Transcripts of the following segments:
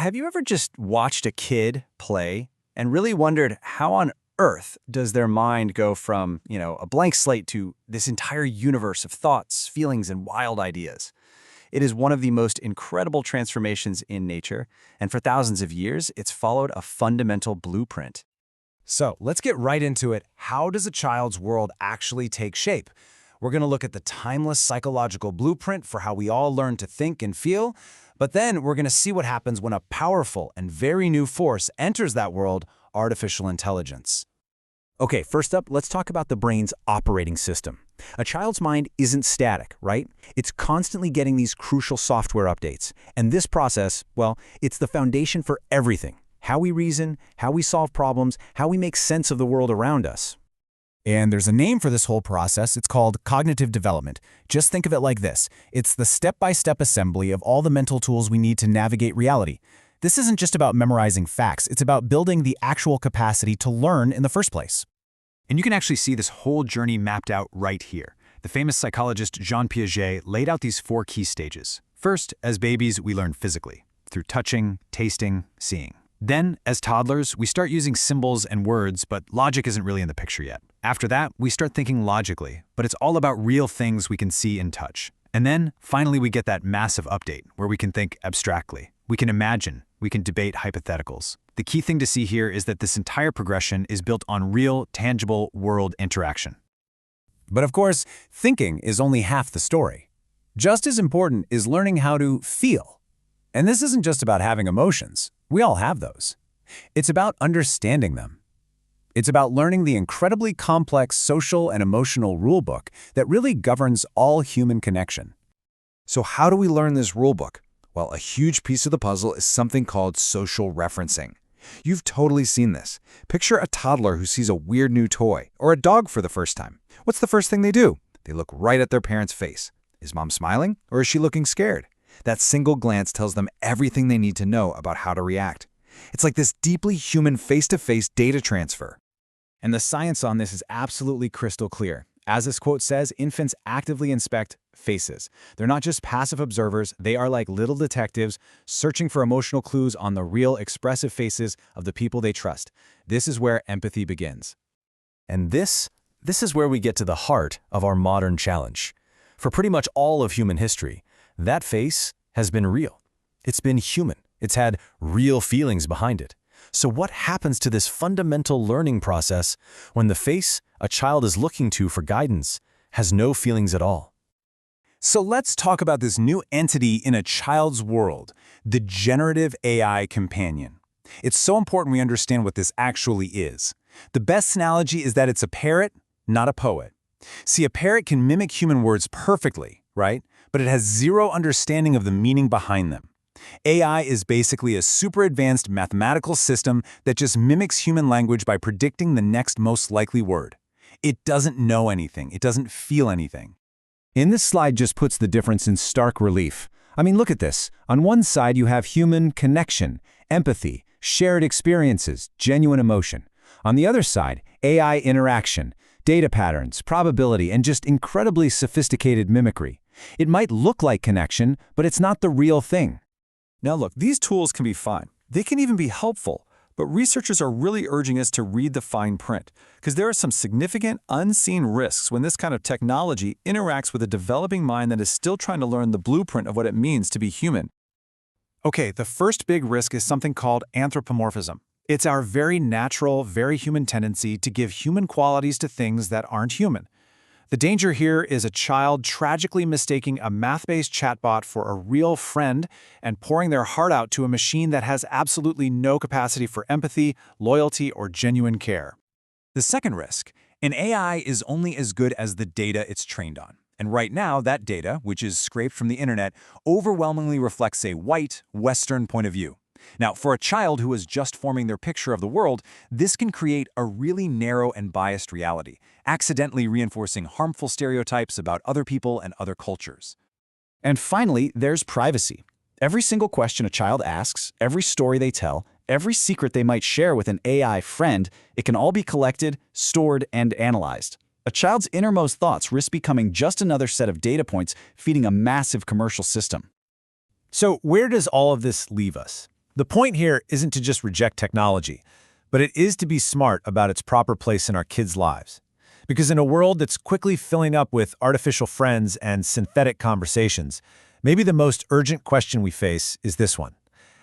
Have you ever just watched a kid play and really wondered how on earth does their mind go from, a blank slate to this entire universe of thoughts, feelings, and wild ideas? It is one of the most incredible transformations in nature, and for thousands of years, it's followed a fundamental blueprint. So let's get right into it. How does a child's world actually take shape? We're going to look at the timeless psychological blueprint for how we all learn to think and feel, but then we're going to see what happens when a powerful and very new force enters that world, artificial intelligence. Okay, first up, let's talk about the brain's operating system. A child's mind isn't static, right? It's constantly getting these crucial software updates. And this process, well, it's the foundation for everything. How we reason, how we solve problems, how we make sense of the world around us. And there's a name for this whole process. It's called cognitive development. Just think of it like this. It's the step-by-step assembly of all the mental tools we need to navigate reality. This isn't just about memorizing facts. It's about building the actual capacity to learn in the first place. And you can actually see this whole journey mapped out right here. The famous psychologist Jean Piaget laid out these 4 key stages. First, as babies, we learn physically, through touching, tasting, seeing. Then, as toddlers, we start using symbols and words, but logic isn't really in the picture yet. After that, we start thinking logically, but it's all about real things we can see and touch. And then, finally, we get that massive update where we can think abstractly. We can imagine, we can debate hypotheticals. The key thing to see here is that this entire progression is built on real, tangible world interaction. But of course, thinking is only half the story. Just as important is learning how to feel. And this isn't just about having emotions. We all have those. It's about understanding them. It's about learning the incredibly complex social and emotional rulebook that really governs all human connection. So how do we learn this rulebook? Well, a huge piece of the puzzle is something called social referencing. You've totally seen this. Picture a toddler who sees a weird new toy, or a dog for the first time. What's the first thing they do? They look right at their parent's face. Is mom smiling, or is she looking scared? That single glance tells them everything they need to know about how to react. It's like this deeply human face-to-face data transfer. And the science on this is absolutely crystal clear. As this quote says, infants actively inspect faces. They're not just passive observers, they are like little detectives searching for emotional clues on the real expressive faces of the people they trust. This is where empathy begins. And this is where we get to the heart of our modern challenge. For pretty much all of human history, that face has been real. It's been human. It's had real feelings behind it. So what happens to this fundamental learning process when the face a child is looking to for guidance has no feelings at all? So let's talk about this new entity in a child's world, the generative AI companion. It's so important we understand what this actually is. The best analogy is that it's a parrot, not a poet. See, a parrot can mimic human words perfectly, right? But it has zero understanding of the meaning behind them. AI is basically a super advanced mathematical system that just mimics human language by predicting the next most likely word. It doesn't know anything. It doesn't feel anything. And this slide just puts the difference in stark relief. I mean, look at this. On one side, you have human connection, empathy, shared experiences, genuine emotion. On the other side, AI interaction, data patterns, probability, and just incredibly sophisticated mimicry. It might look like connection, but it's not the real thing. Now look, these tools can be fine. They can even be helpful, but researchers are really urging us to read the fine print, because there are some significant unseen risks when this kind of technology interacts with a developing mind that is still trying to learn the blueprint of what it means to be human. Okay, the first big risk is something called anthropomorphism. It's our very natural, very human tendency to give human qualities to things that aren't human. The danger here is a child tragically mistaking a math-based chatbot for a real friend and pouring their heart out to a machine that has absolutely no capacity for empathy, loyalty, or genuine care. The second risk, an AI is only as good as the data it's trained on. And right now, that data, which is scraped from the internet, overwhelmingly reflects a white, Western point of view. Now, for a child who is just forming their picture of the world, this can create a really narrow and biased reality, accidentally reinforcing harmful stereotypes about other people and other cultures. And finally, there's privacy. Every single question a child asks, every story they tell, every secret they might share with an AI friend, it can all be collected, stored, and analyzed. A child's innermost thoughts risk becoming just another set of data points feeding a massive commercial system. So where does all of this leave us? The point here isn't to just reject technology, but it is to be smart about its proper place in our kids' lives. Because in a world that's quickly filling up with artificial friends and synthetic conversations, maybe the most urgent question we face is this one.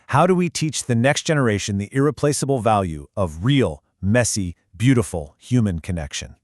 How do we teach the next generation the irreplaceable value of real, messy, beautiful human connection?